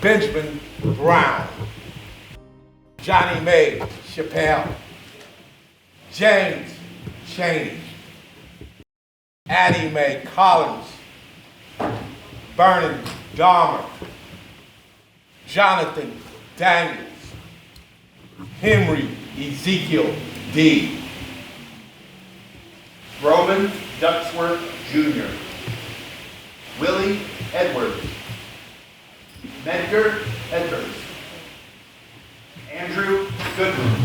Benjamin Brown, Johnny May Chappelle, James Chaney, Addie Mae Collins, Vernon Dahmer, Jonathan Daniels, Henry Ezekiel D. Roman Ducksworth Jr., Willie Edwards, Medgar Edwards, Andrew Goodman,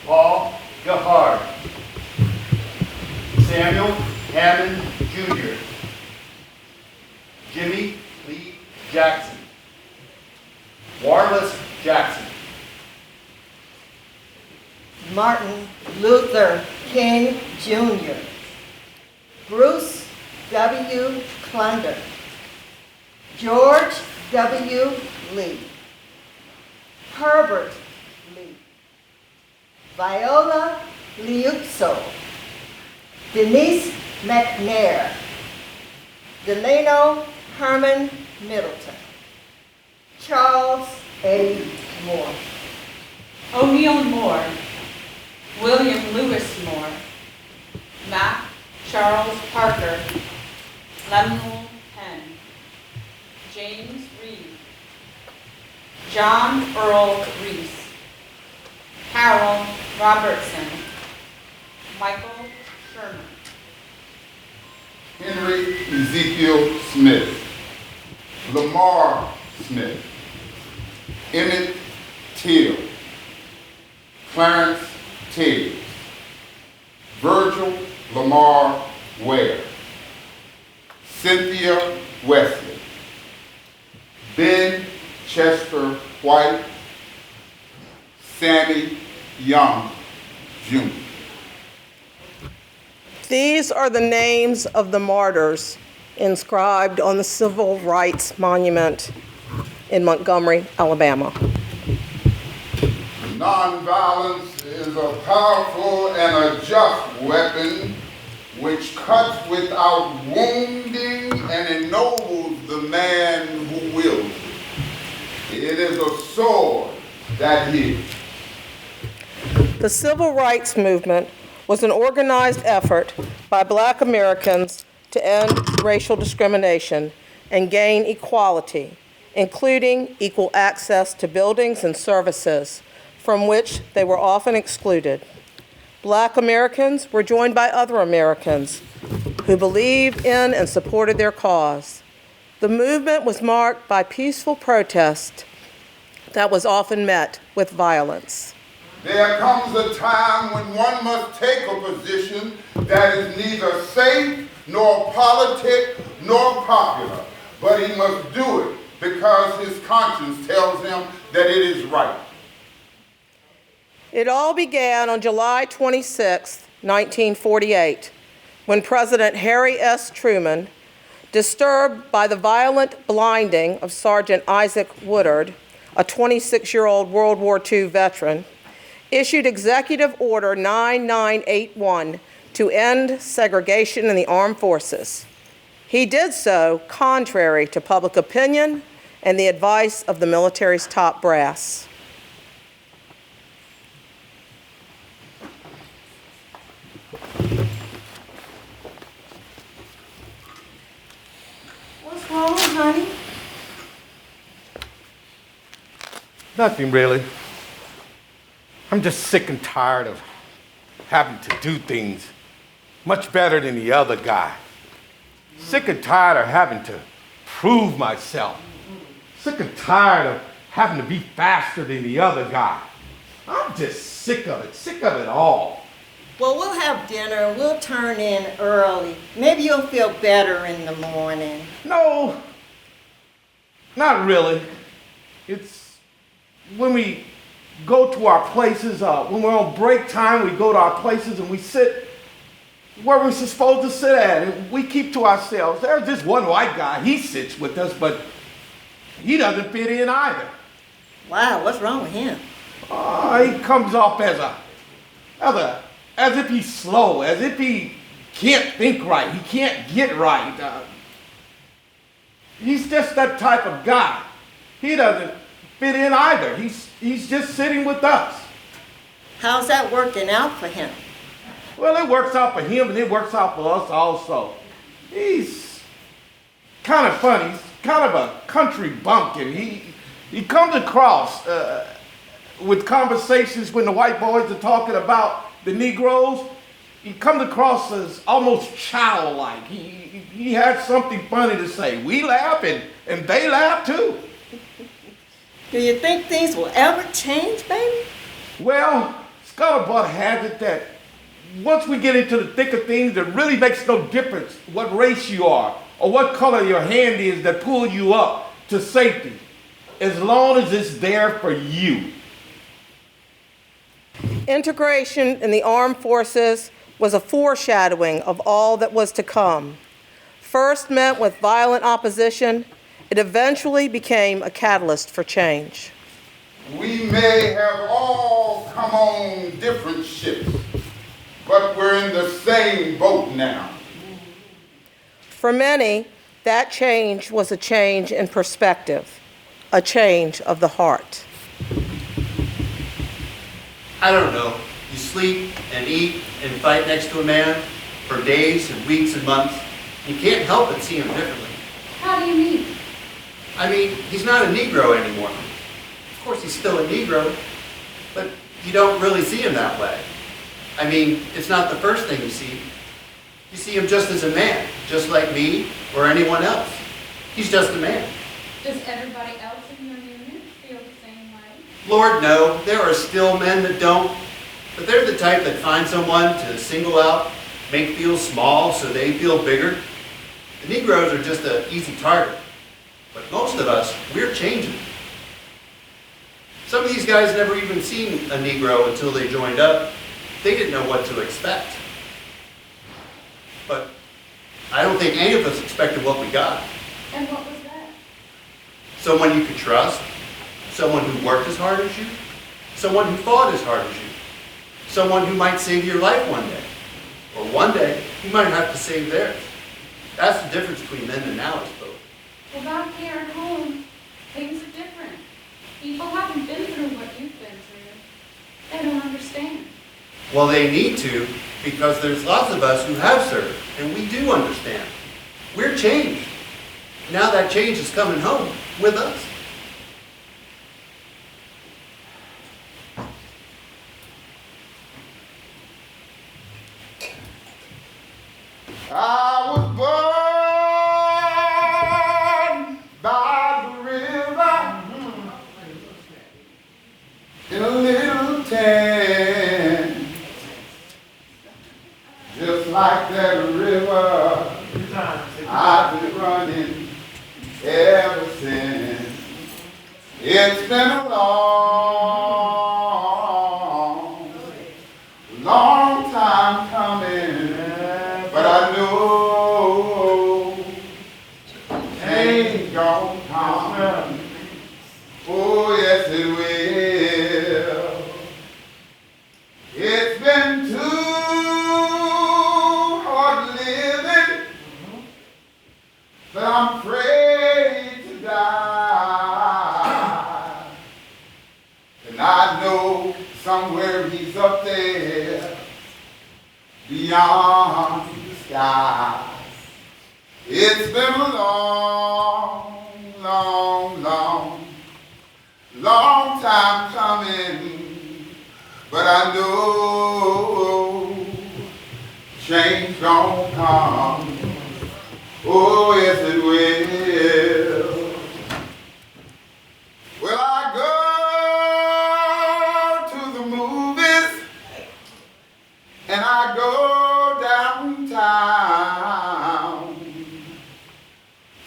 Paul Gahard, Samuel Hammond Jr., Jimmy Lee Jackson, Warless Jackson, Martin Luther King Jr., Bruce W. Klunder, George W. Lee, Herbert Lee, Viola Liuzzo, Denise McNair, Delano Herman Middleton, Charles A. Moore, O'Neill Moore, William Lewis Moore, Matt Charles Parker, Lemuel Penn, James Reed, John Earl Reese, Harold Robertson, Michael Sherman, Henry Ezekiel Smith, Lamar Smith, Emmett Till, Clarence Tiggs, Virgil Lamar Ware, Cynthia Wesley, Ben Chester White, Sammy Young, Jr. These are the names of the martyrs inscribed on the Civil Rights Monument in Montgomery, Alabama. Nonviolence is a powerful and a just weapon which cuts without wounding and ennobles the man who wields it. It is a sword that heals. The Civil Rights Movement was an organized effort by Black Americans to end racial discrimination and gain equality, including equal access to buildings and services from which they were often excluded. Black Americans were joined by other Americans who believed in and supported their cause. The movement was marked by peaceful protest that was often met with violence. There comes a time when one must take a position that is neither safe, nor politic, nor popular, but he must do it because his conscience tells him that it is right. It all began on July 26, 1948, when President Harry S. Truman, disturbed by the violent blinding of Sergeant Isaac Woodard, a 26-year-old World War II veteran, issued Executive Order 9981 to end segregation in the armed forces. He did so contrary to public opinion and the advice of the military's top brass. What's wrong, honey? Nothing really. I'm just sick and tired of having to do things much better than the other guy. Sick and tired of having to prove myself. Sick and tired of having to be faster than the other guy. I'm just sick of it all. Well, we'll have dinner and we'll turn in early. Maybe you'll feel better in the morning. No, not really. It's when we go to our places, when we're on break time, we go to our places and we sit where we're supposed to sit at, and we keep to ourselves. There's this one white guy, he sits with us, but he doesn't fit in either. Wow, what's wrong with him? He comes off as if he's slow, as if he can't think right, he can't get right. He's just that type of guy. He doesn't fit in either. He's just sitting with us. How's that working out for him? Well, it works out for him and it works out for us also. He's kind of funny. He's kind of a country bumpkin. He comes across with conversations when the white boys are talking about the Negroes. He comes across as almost childlike. He has something funny to say. We laugh and they laugh too. Do you think things will ever change, baby? Well, Scuttlebutt has it that once we get into the thick of things, it really makes no difference what race you are or what color your hand is that pull you up to safety, as long as it's there for you. Integration in the armed forces was a foreshadowing of all that was to come. First met with violent opposition, it eventually became a catalyst for change. We may have all come on different ships, but we're in the same boat now. For many, that change was a change in perspective, a change of the heart. I don't know. You sleep and eat and fight next to a man for days and weeks and months. You can't help but see him differently. How do you mean? I mean, he's not a Negro anymore. Of course, he's still a Negro, but you don't really see him that way. I mean, it's not the first thing you see. You see him just as a man, just like me or anyone else. He's just a man. Does everybody else in your union feel the same way? Lord, no, there are still men that don't, but they're the type that find someone to single out, make feel small so they feel bigger. The Negroes are just an easy target, but most of us, we're changing. Some of these guys never even seen a Negro until they joined up. They didn't know what to expect. But I don't think any of us expected what we got. And what was that? Someone you could trust, someone who worked as hard as you, someone who fought as hard as you, someone who might save your life one day, or one day you might have to save theirs. That's the difference between then and now, I suppose. Well, back here at home, things are different. People haven't been through what you've been through. They don't understand. Well, they need to, because there's lots of us who have served, and we do understand. We're changed. Now that change is coming home with us. I was born by the river in a little town, just like that river. I've been running ever since. It's been a long time coming, but I know change gon' come. Oh, yes, it will. It's been too hard living, but I'm afraid to die. And I know somewhere he's up there beyond the sky. It's been a long time coming, but I know change gon' come. Oh, yes, it will. Well, I go to the movies and I go downtown.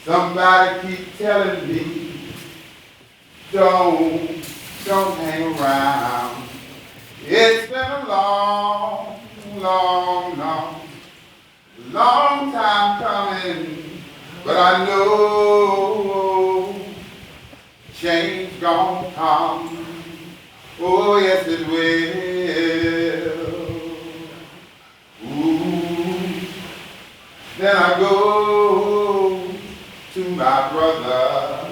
Somebody keep telling me, don't hang around. It's been a long time coming, but I know change gon' come. Oh, yes, it will. Ooh. Then I go to my brother.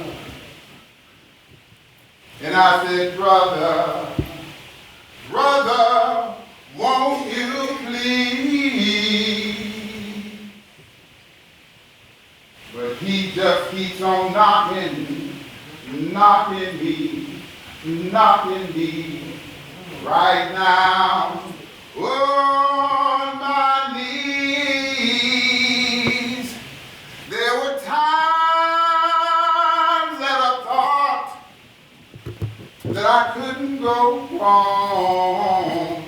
And I said, brother, brother, won't you please? But he just keeps on knocking me right now on my knees. There were times that I thought that I couldn't go on.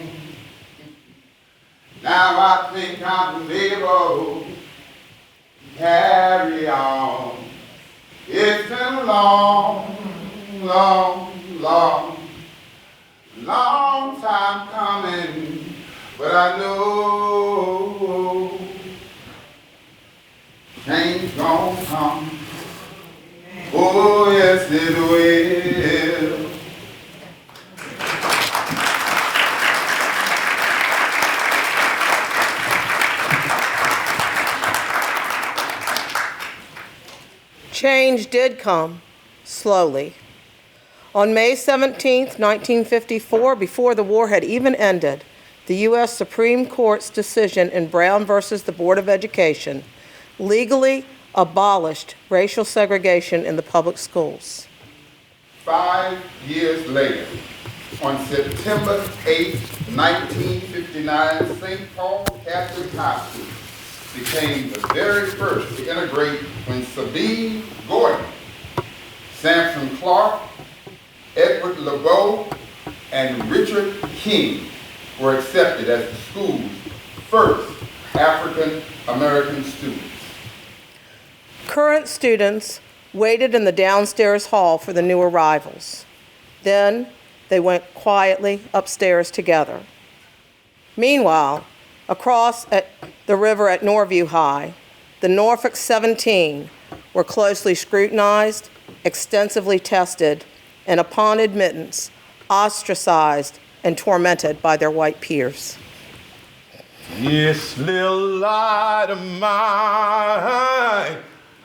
Now I think I'm able to carry on. It's been a long, long, long, long time coming, but I know change gonna come. Oh, yes, it will. Change did come, slowly. On May 17, 1954, before the war had even ended, the U.S. Supreme Court's decision in Brown versus the Board of Education legally abolished racial segregation in the public schools. 5 years later, on September 8, 1959, St. Paul Catholic High School became the very first to integrate when Sabine Gordon, Samson Clark, Edward LeBeau, and Richard King were accepted as the school's first African American students. Current students waited in the downstairs hall for the new arrivals. Then they went quietly upstairs together. Meanwhile, across at the river at Norview High, the Norfolk 17 were closely scrutinized, extensively tested, and upon admittance, ostracized and tormented by their white peers. This little light of mine,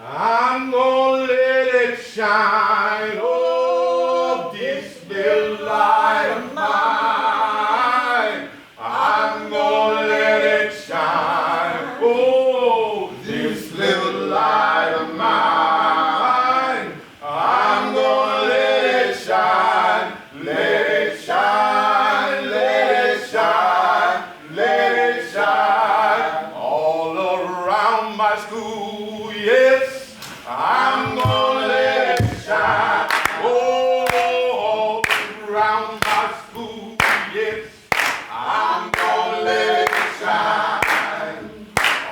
I'm gonna let it shine. Oh, this little light of mine, I'm gonna let it shine. Oh, this little light of mine, I'm gonna let it shine. Let it shine, let it shine, let it shine. All around my school, yes, I'm gonna let it shine. Oh, all around my school, yes, I'm gonna let it shine.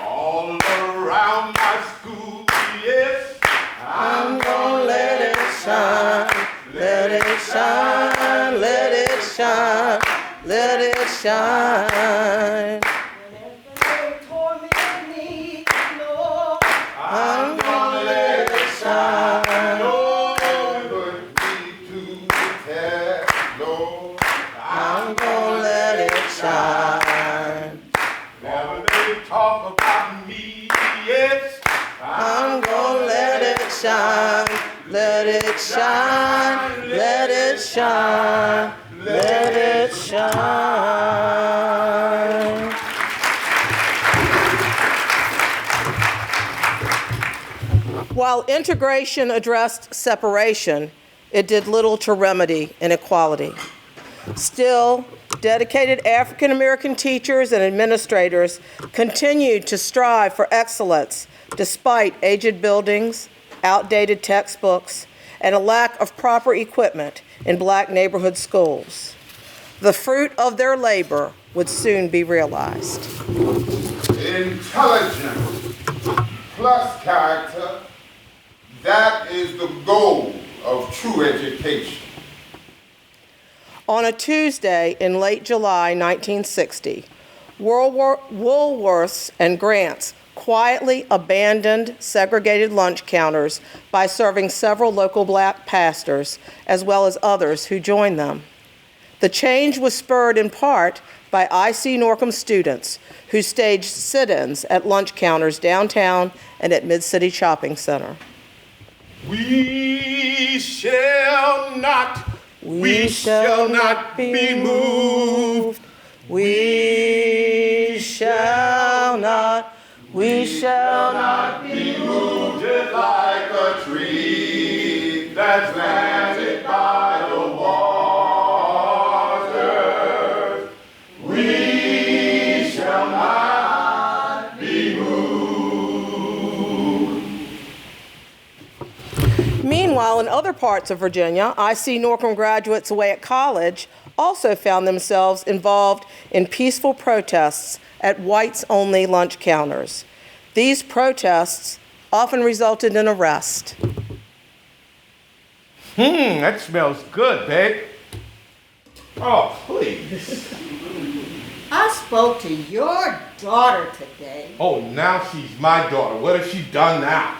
All around my school, yes, I'm gonna let it shine. Let it shine, let it shine, let it shine. I'm gonna let it shine. Oh, But we to test, Lord, I'm gonna let it shine. whenever they talk about me, yes, I'm gonna let it shine, let it shine, let it shine, let it shine. While integration addressed separation, it did little to remedy inequality. Still, dedicated African American teachers and administrators continued to strive for excellence despite aged buildings, outdated textbooks, and a lack of proper equipment in black neighborhood schools. The fruit of their labor would soon be realized. intelligence plus character, that is the goal of true education. On a Tuesday in late July 1960, Woolworths and Grants quietly abandoned segregated lunch counters by serving several local black pastors, as well as others who joined them. The change was spurred in part by I.C. Norcom students who staged sit-ins at lunch counters downtown and at Mid-City Shopping Center. We shall not be moved. We shall not Be moved just like a tree that's planted by the water. We shall not be moved. Meanwhile, in other parts of Virginia, I see Norcom graduates away at college also found themselves involved in peaceful protests at whites-only lunch counters. These protests often resulted in arrest. That smells good, babe. Oh, please. I spoke to your daughter today. Oh, now she's my daughter. What has she done now?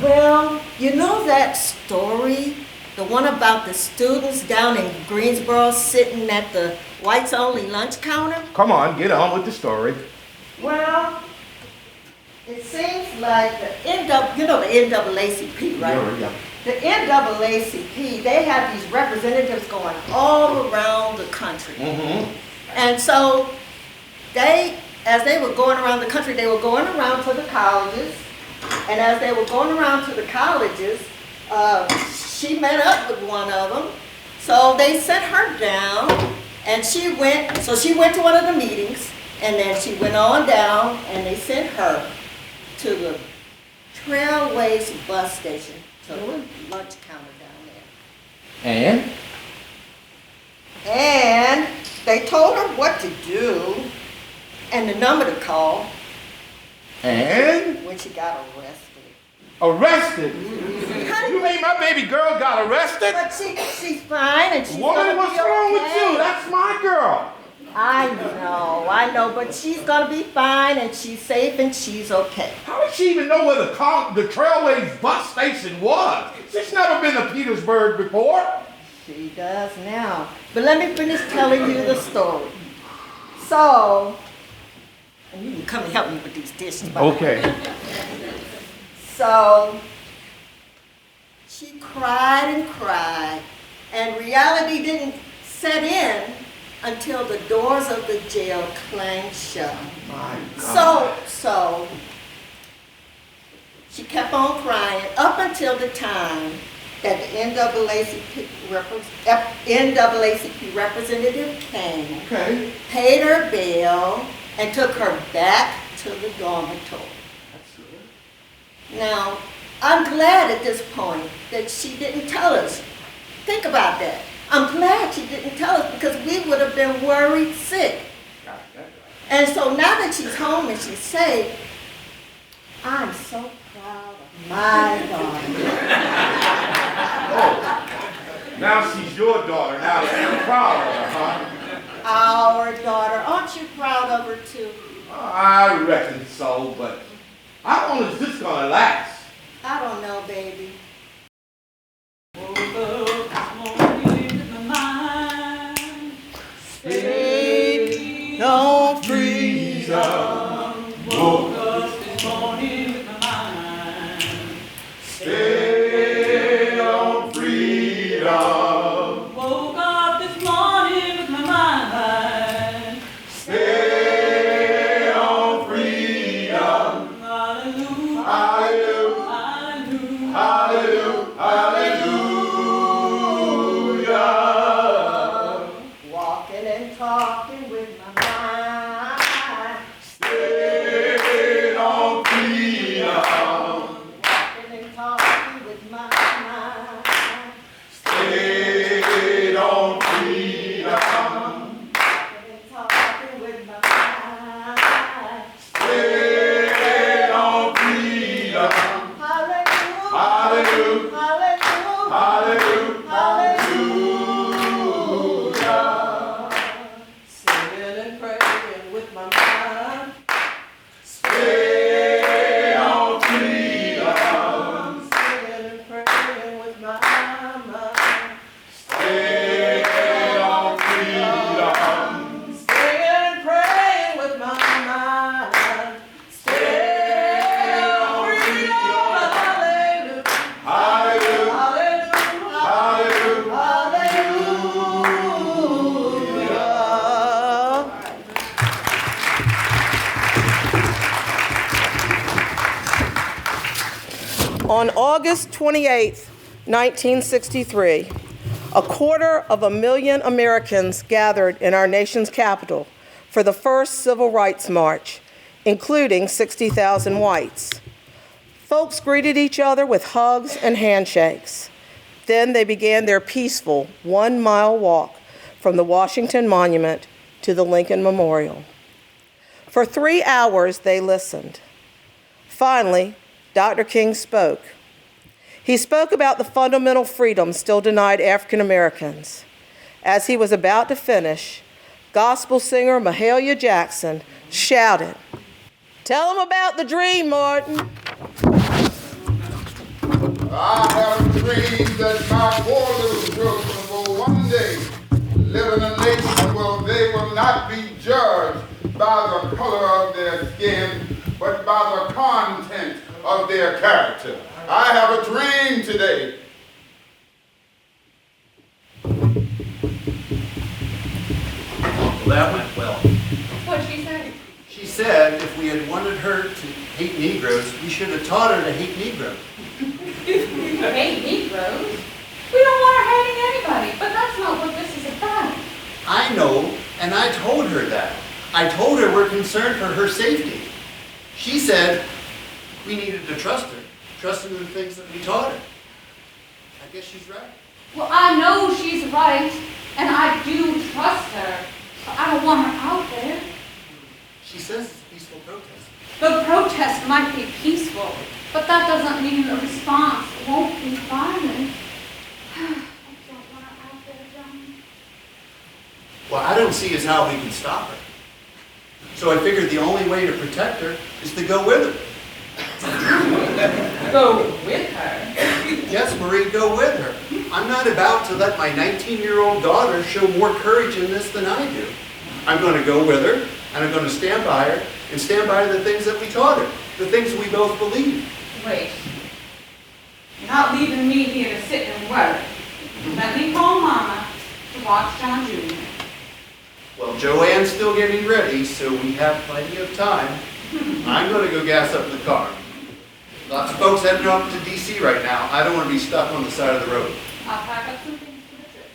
Well, you know that story? The one about the students down in Greensboro sitting at the whites-only lunch counter? Come on, get on with the story. Well, it seems like the NAACP, right? Yeah. The NAACP, they have these representatives going all around the country. And so as they were going around the country, they were going around to the colleges. And as they were going around to the colleges, she met up with one of them. So they sent her down, and she went to one of the meetings, and then she went on down, and they sent her to the Trailways bus station, to the lunch counter down there. And they told her what to do, and the number to call And? when she got arrested. Arrested? You mean my baby girl got arrested? But she's fine, and she's Woman, gonna what's be wrong with okay. you? That's my girl. I know, but she's gonna be fine, and she's safe, and she's okay. How did she even know where the Trailways bus station was? She's never been to Petersburg before. She does now. But let me finish telling you the story. So, and you can come and help me with these dishes. by the way. Okay. So, she cried, and reality didn't set in until the doors of the jail clanged shut. My God. So, she kept on crying up until the time that the NAACP representative came, Okay. paid her bill, and took her back to the dormitory. Now, I'm glad at this point that she didn't tell us. Think about that. I'm glad she didn't tell us because we would have been worried sick. And so now that she's home and she's safe, I'm so proud of my daughter. Now she's your daughter. Now you're proud of her, huh? Our daughter. Aren't you proud of her too? I reckon so, but how long is this gonna last? I don't know, baby. Stayed on freedom. Woke up this morning with my mind. Stay on freedom. Woke up this morning with my mind. Stay on freedom. Hallelujah. Hallelujah. Hallelujah. Hallelujah. Walking and talking with my mind. Stay on freedom. Walking and talking with my mind. Stay on freedom. Walking and talking with my mind. Stay on freedom. Hallelujah. Hallelujah. Hallelujah. Hallelujah. Singing and praying with my mind. Stay on freedom. Singing and praying with my mind. Stay on freedom. Singing and praying with my mind. Stay On August 28, 1963, 250,000 Americans gathered in our nation's capital for the first Civil Rights March, including 60,000 whites. Folks greeted each other with hugs and handshakes. Then they began their peaceful 1-mile walk from the Washington Monument to the Lincoln Memorial. For 3 hours, they listened. Finally, Dr. King spoke. He spoke about the fundamental freedoms still denied African Americans. As he was about to finish, gospel singer Mahalia Jackson shouted, "Tell them about the dream, Martin." I have a dream that my 4 little children will one day live in a nation where they will not be judged by the color of their skin, but by the content of their character. I have a dream today. Well, that went well. What'd she say? She said if we had wanted her to hate Negroes, we should have taught her to hate Negroes. Hate Negroes? We don't want her hating anybody, but that's not what this is about. I know, and I told her that. I told her we're concerned for her safety. She said we needed to trust in the things that we taught her. I guess she's right. Well, I know she's right, and I do trust her, but I don't want her out there. She says it's a peaceful protest. The protest might be peaceful, but that doesn't mean the response won't be violent. I don't want her out there, John. Well, I don't see as how we can stop her. So I figured the only way to protect her is to go with her. Go with her? Yes, Marie, go with her. I'm not about to let my 19-year-old daughter show more courage in this than I do. I'm going to go with her, and I'm going to stand by her, and stand by the things that we taught her, the things we both believe. Wait. You're not leaving me here to sit and worry. Let me call Mama to watch John Jr. Well, Joanne's still getting ready, so we have plenty of time. I'm going to go gas up the car. Lots of folks heading up to D.C. right now. I don't want to be stuck on the side of the road. I'll pack up some things for the trip.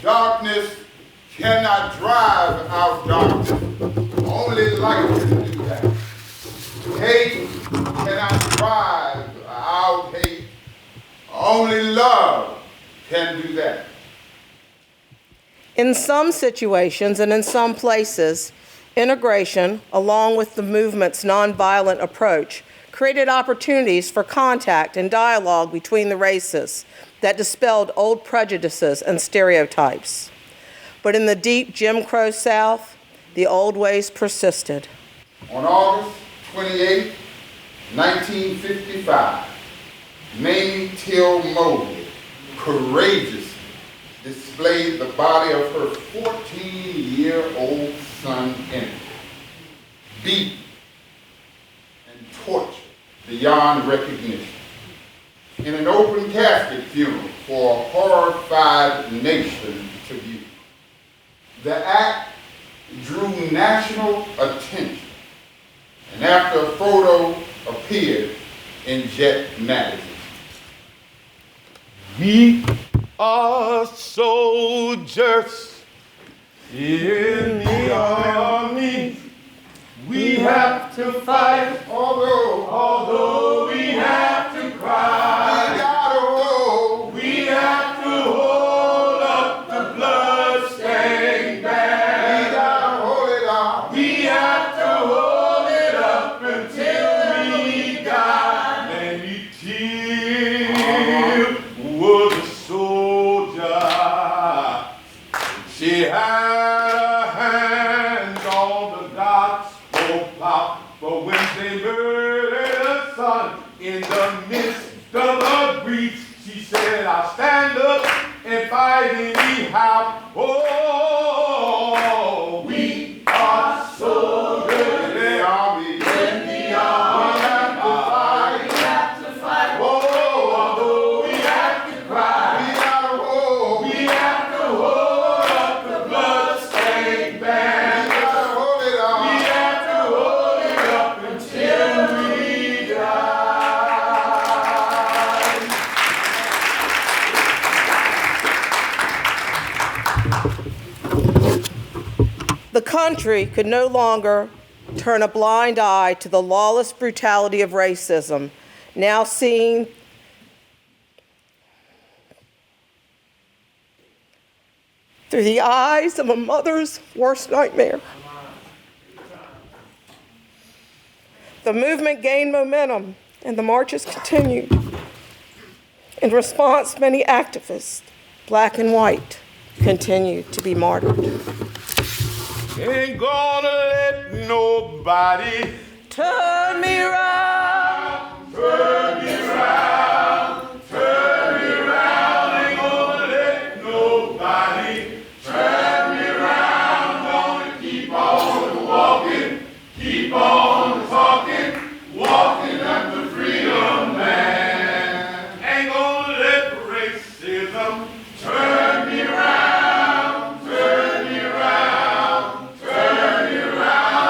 Darkness cannot drive out darkness. Only light can do that. Hate cannot drive out hate. Only love can do that. In some situations and in some places, integration, along with the movement's nonviolent approach, created opportunities for contact and dialogue between the races that dispelled old prejudices and stereotypes. But in the deep Jim Crow South, the old ways persisted. On August 28, 1955, Mamie Till Mobley courageously displayed the body of her 14-year-old son in it, beaten and tortured beyond recognition, in an open casket funeral for a horrified nation to view. The act drew national attention, and after a photo appeared in Jet magazine. We are soldiers in the army. We have to fight, although we have to cry. We gotta roll. We have to hold up the blood-stained banner. We gotta hold it out. We have to hold it up until we die. Mamie Till was a soldier. She had a The country could no longer turn a blind eye to the lawless brutality of racism, now seen through the eyes of a mother's worst nightmare. The movement gained momentum, and the marches continued. In response, many activists, black and white, continued to be martyred. Ain't gonna let nobody Turn me around, turn me around, turn me around. Ain't gonna let nobody turn me around. Gonna keep on walking, keep on talking, walking up the freedom land. Ain't gonna let racism turn me around, turn me around, turn me around.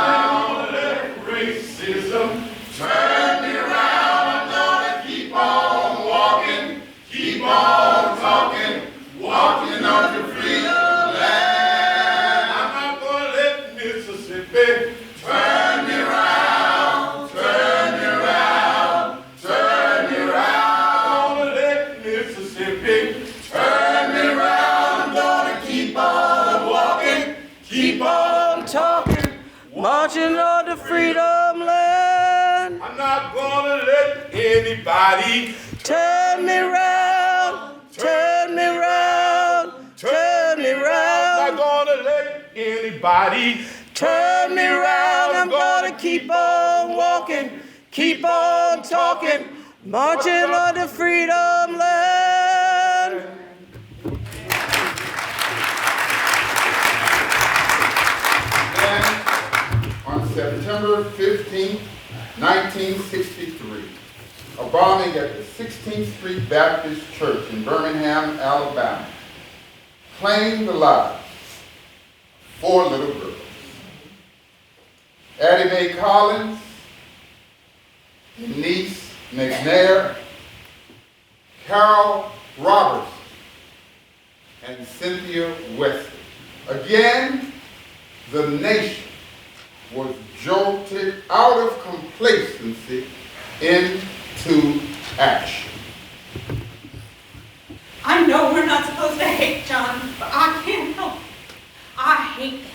Ain't gonna let racism turn me around. I'm gonna keep on walking, keep on talking, walking on the freedom land. I'm not gonna let Mississippi turn me around, turn me around, turn me around. I'm gonna let Mississippi turn me around. I'm gonna keep on walking, keep on talking, marching on the freedom land. I'm not gonna let anybody Turn me round, turn me round, turn me I'm round, not gonna let anybody turn me round. I'm gonna keep on walking, keep on talking, marching on the freedom land. Then, on September 15, 1963, a bombing at the 16th Street Baptist Church in Birmingham, Alabama, claimed the lives of 4 little girls. Addie Mae Collins, Denise McNair, Carol Robertson, and Cynthia Wesley. Again, the nation was jolted out of complacency into action. I know we're not supposed to hate John, but I can't help it. I hate them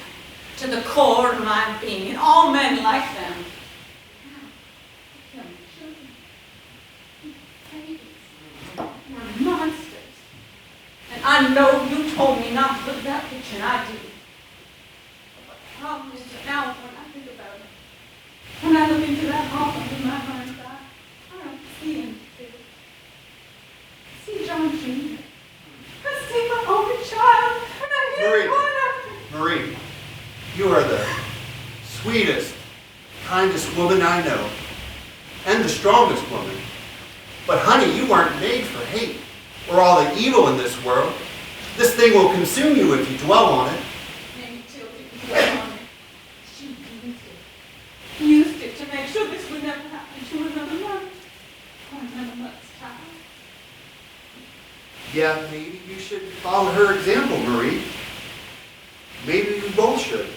to the core of my being, and all men like them. Killing children, babies, we're monsters. And I know you told me not to look at that picture, and I did. But the problem is that now when I think about it, when I look into that hall under my mind's eye, I don't see anything. I see John Jr. I see my only child, and I hear Marie. one after. Marie, you are the sweetest, kindest woman I know, and the strongest woman. But honey, you weren't made for hate or all the evil in this world. This thing will consume you if you dwell on it. Maybe Jill didn't dwell on it. She used it to make sure this would never happen to another mother or another mother's child. Yeah, maybe you should follow her example, Marie. Maybe we both should.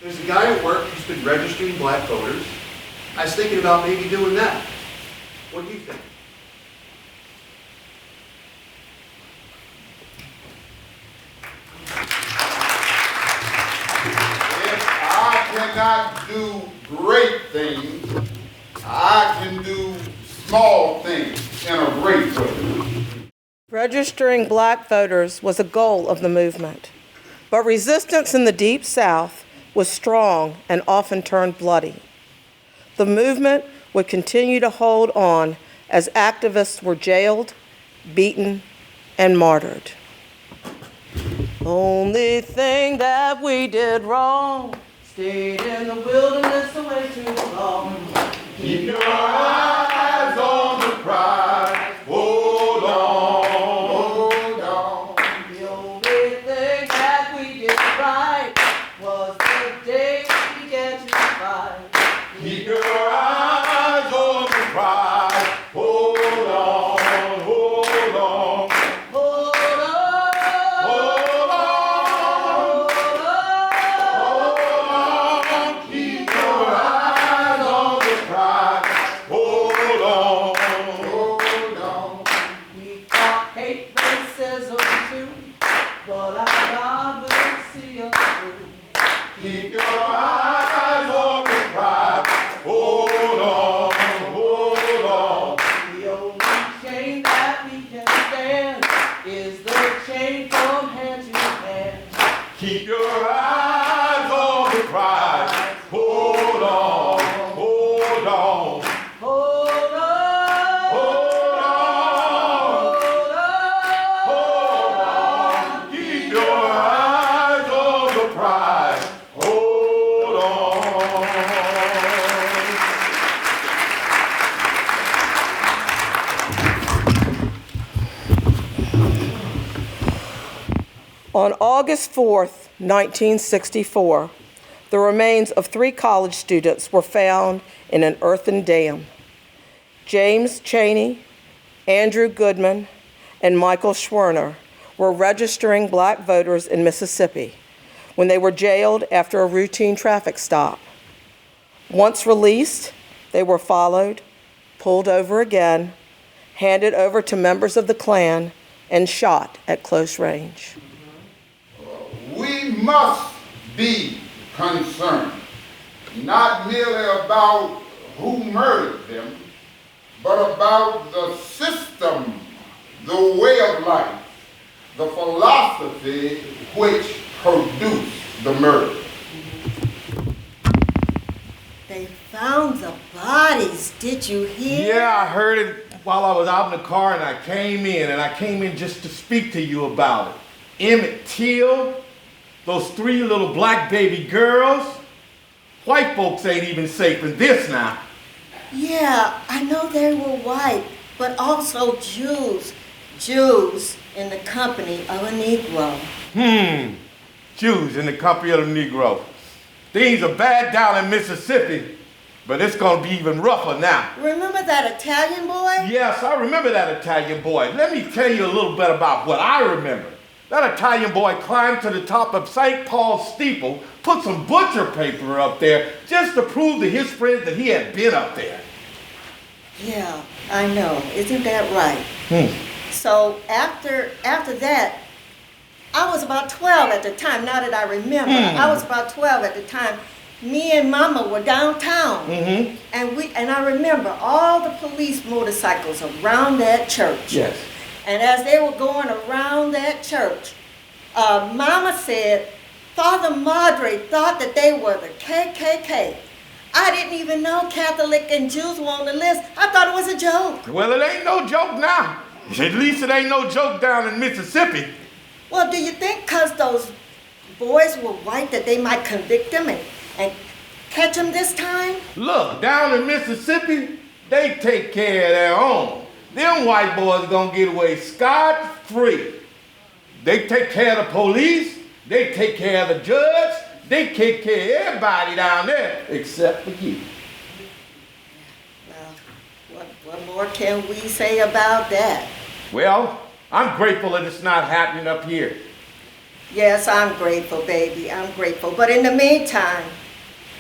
There's a guy at work who's been registering black voters. I was thinking about maybe doing that. What do you think? If I cannot do great things, I can do small things in a great way. Registering black voters was a goal of the movement, but resistance in the Deep South was strong and often turned bloody. The movement would continue to hold on as activists were jailed, beaten, and martyred. Only thing that we did wrong, stayed in the wilderness way too long. keep your eyes on the prize. Hold on, hold on. The only thing that we did right was the day we began to fight. Keep your eyes on the prize. Hold on, hold on. Hold on, Hold on. hold on. Keep your eyes on the prize. Hold on, hold on. The only chain that we can stand is the chain from hand to hand. Keep your eyes on the prize. Hold on, hold on. Hold on, Hold on, hold on. hold on. Keep your eyes on the prize. Hold on. On August 4th, 1964, the remains of 3 college students were found in an earthen dam. James Chaney, Andrew Goodman, and Michael Schwerner were registering black voters in Mississippi when they were jailed after a routine traffic stop. Once released, they were followed, pulled over again, handed over to members of the Klan, and shot at close range. We must be concerned, not merely about who murdered them, but about the system, the way of life, the philosophy which produced the murder. They found the bodies, did you hear? Yeah, I heard it while I was out in the car, and I came in just to speak to you about it. Emmett Till, those 3 little black baby girls. White folks ain't even safe in this now. Yeah, I know they were white, but also Jews. Jews in the company of a Negro. Jews in the company of the Negro. Things are bad down in Mississippi, but it's gonna be even rougher now. Remember that Italian boy? Yes, I remember that Italian boy. Let me tell you a little bit about what I remember. That Italian boy climbed to the top of St. Paul's steeple, put some butcher paper up there just to prove to his friends that he had been up there. Yeah, I know. Isn't that right? So after that, I was about 12 at the time, now that I remember. I was about 12 at the time. Me and Mama were downtown. And I remember all the police motorcycles around that church. Yes. And as they were going around that church, Mama said Father Madre thought that they were the KKK. I didn't even know Catholic and Jews were on the list. I thought it was a joke. Well, it ain't no joke now. At least it ain't no joke down in Mississippi. Well, do you think because those boys were white that they might convict them and catch them this time? Look, down in Mississippi, they take care of their own. Them white boys gonna get away scot-free. They take care of the police, they take care of the judge, they take care of everybody down there, except for you. Well, what more can we say about that? Well, I'm grateful that it's not happening up here. Yes, I'm grateful, baby. I'm grateful. But in the meantime,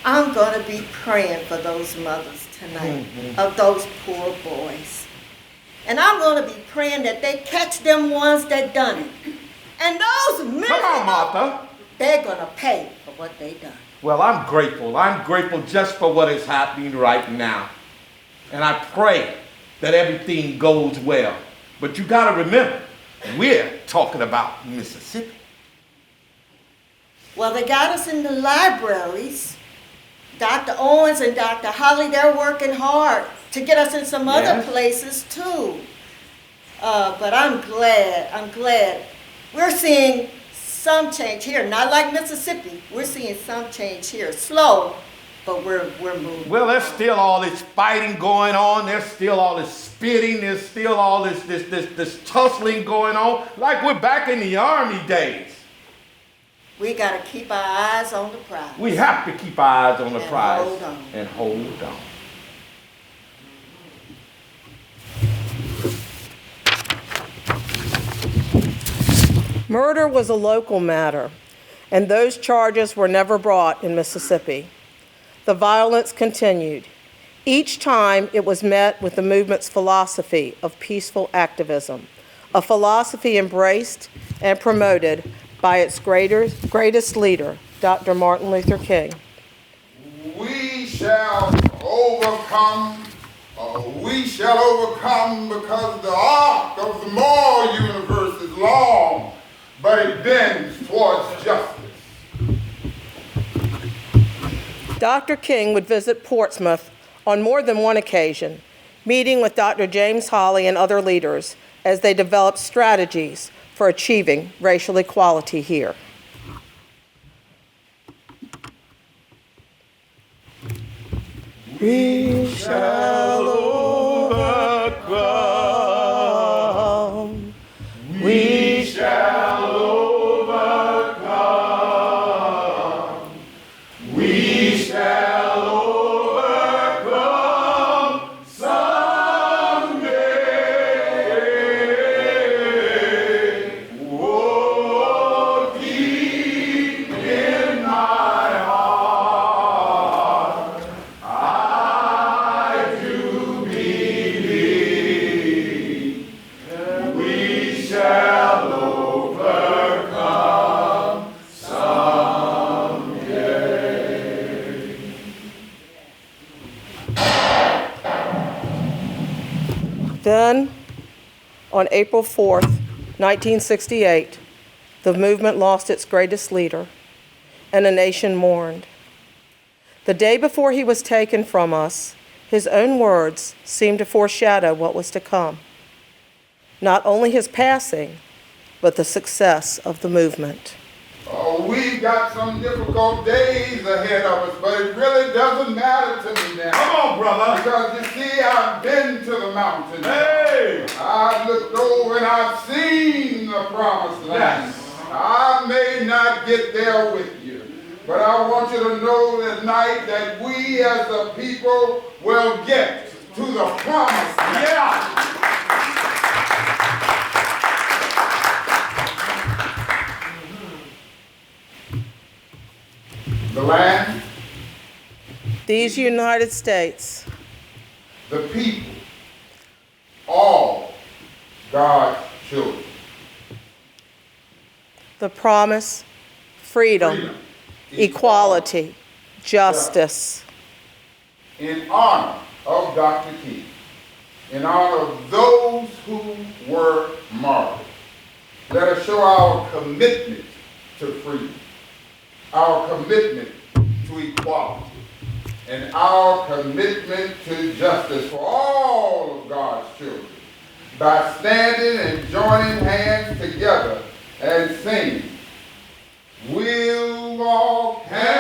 I'm going to be praying for those mothers tonight of those poor boys. And I'm going to be praying that they catch them ones that done it. And those men, Come on, Martha. they're going to pay for what they done. Well, I'm grateful. I'm grateful just for what is happening right now. And I pray that everything goes well. But you got to remember, we're talking about Mississippi. Well, they got us in the libraries. Dr. Owens and Dr. Holly, they're working hard to get us in some other places too. But I'm glad. We're seeing some change here, not like Mississippi. We're seeing some change here, slow, but we're moving. Well, there's still all this fighting going on. There's still all this spitting. There's still all this tussling going on, like we're back in the Army days. We got to keep our eyes on the prize. We have to keep our eyes on the prize hold on. and hold on. Murder was a local matter, and those charges were never brought in Mississippi. The violence continued. Each time it was met with the movement's philosophy of peaceful activism, a philosophy embraced and promoted by its greatest leader, Dr. Martin Luther King. We shall overcome. We shall overcome because the arc of the moral universe is long, but it bends towards justice. Dr. King would visit Portsmouth on more than one occasion, meeting with Dr. James Holly and other leaders as they developed strategies for achieving racial equality here. We shall overcome. We shall overcome. We shall overcome someday. Oh, deep in my heart, I do believe we shall overcome someday. Then, on April 4th, 1968, the movement lost its greatest leader, and a nation mourned. The day before he was taken from us, his own words seemed to foreshadow what was to come. Not only his passing, but the success of the movement. We've got some difficult days ahead of us, but it really doesn't matter to me now. Come on, brother. Because you see, I've been to the mountain. Hey! I've looked over and I've seen the promised land. Yes. I may not get there with you, but I want you to know tonight that we as a people will get to the promised land. Yeah! The land, These United States, the people, all God's children. the promise, freedom, Freedom, equality, justice. in honor of Dr. King, in honor of those who were martyred. Let us show our commitment to freedom, our commitment to equality, and our commitment to justice for all of God's children by standing and joining hands together and singing, we'll walk hand